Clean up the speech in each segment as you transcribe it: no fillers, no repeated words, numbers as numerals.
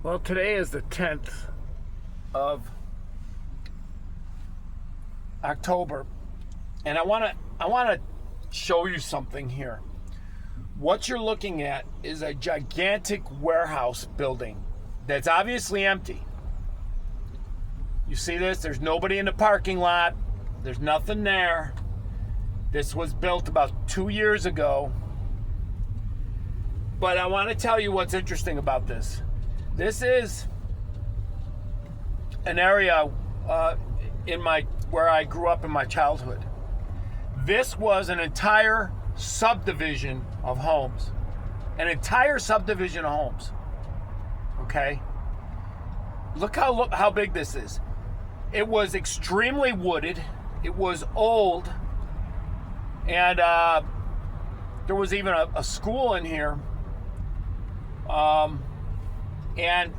Well, today is the 10th of October, and I want to show you something here. What you're looking at is a gigantic warehouse building that's obviously empty. You see this? There's nobody in the parking lot. There's nothing there. This was built about 2 years ago. But I want to tell you what's interesting about this. This is an area where I grew up in my childhood. This was an entire subdivision of homes. An entire subdivision of homes. Okay? Look how big this is. It was extremely wooded. It was old. And there was even a school in here. And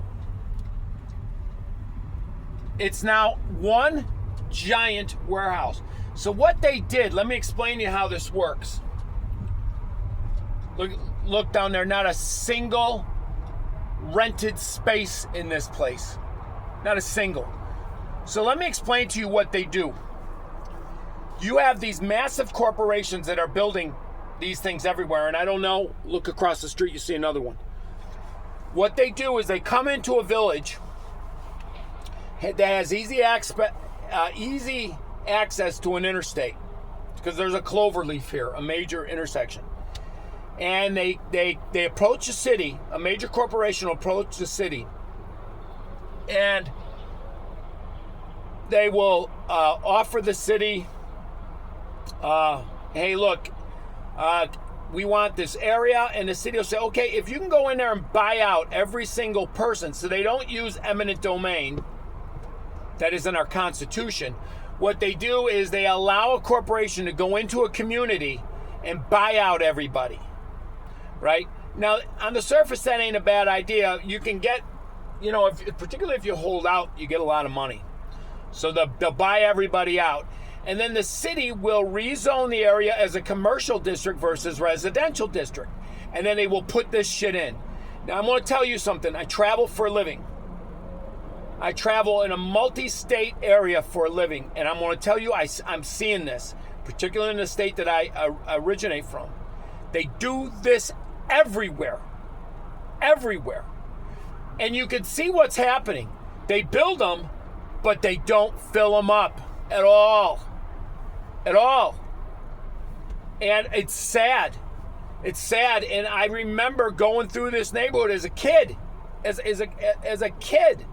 it's now one giant warehouse. So what they did, let me explain to you how this works. Look down there, not a single rented space in this place. Not a single. So let me explain to you what they do. You have these massive corporations that are building these things everywhere, and I don't know, look across the street, you see another one. What they do is they come into a village that has easy access to an interstate, because there's a clover leaf here, a major intersection. And they approach a city, a major corporation will approach the city, and they will offer the city, hey, look, we want this area, and the city will say, okay, if you can go in there and buy out every single person, so they don't use eminent domain, that is in our Constitution. What they do is they allow a corporation to go into a community and buy out everybody, right? Now, on the surface, that ain't a bad idea. You can get, particularly if you hold out, you get a lot of money. So they'll buy everybody out. And then the city will rezone the area as a commercial district versus residential district. And then they will put this shit in. Now, I'm going to tell you something. I travel for a living. I travel in a multi-state area for a living. And I'm going to tell you, I'm seeing this, particularly in the state that I originate from. They do this everywhere. Everywhere. And you can see what's happening. They build them, but they don't fill them up at all. At all. And it's sad. It's sad. And I remember going through this neighborhood as a kid. As a kid.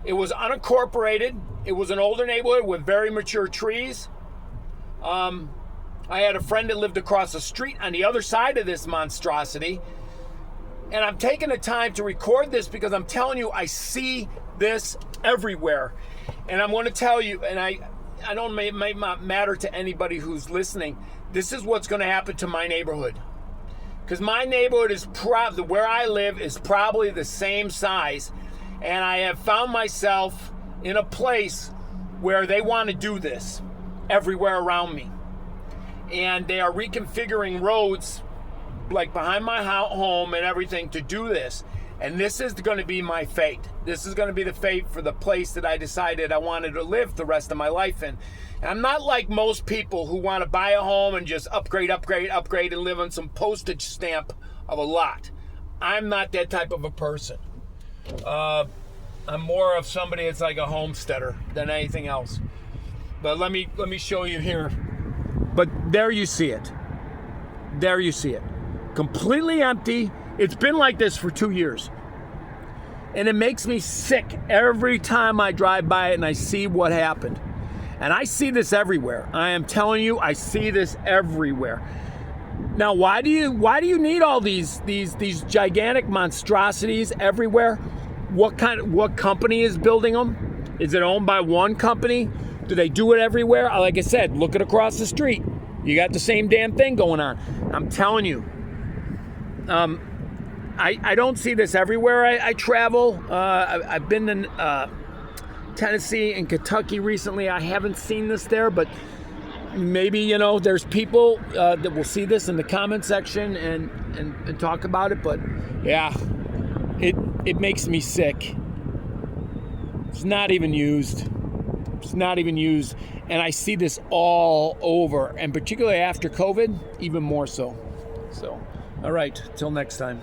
It was unincorporated. It was an older neighborhood with very mature trees. I had a friend that lived across the street on the other side of this monstrosity. And I'm taking the time to record this because I'm telling you, I see this everywhere. And I'm going to tell you, and I don't, it may not matter to anybody who's listening, this is what's going to happen to my neighborhood. Because my neighborhood is where I live is probably the same size. And I have found myself in a place where they want to do this everywhere around me. And they are reconfiguring roads like behind my home and everything to do this. And this is going to be my fate. This is going to be the fate for the place that I decided I wanted to live the rest of my life in. And I'm not like most people who want to buy a home and just upgrade, and live on some postage stamp of a lot. I'm not that type of a person. I'm more of somebody that's like a homesteader than anything else. But let me show you here. But there you see it. There you see it. Completely empty. It's been like this for 2 years. And it makes me sick every time I drive by it and I see what happened. And I see this everywhere. I am telling you, I see this everywhere. Now, why do you need all these gigantic monstrosities everywhere? What company is building them? Is it owned by one company? Do they do it everywhere? Like I said, look at across the street. You got the same damn thing going on. I'm telling you. I don't see this everywhere I travel. I've been in Tennessee and Kentucky recently. I haven't seen this there, but maybe, there's people that will see this in the comment section and talk about it. But yeah, it makes me sick. It's not even used. It's not even used. And I see this all over, and particularly after COVID, even more so. So, all right, till next time.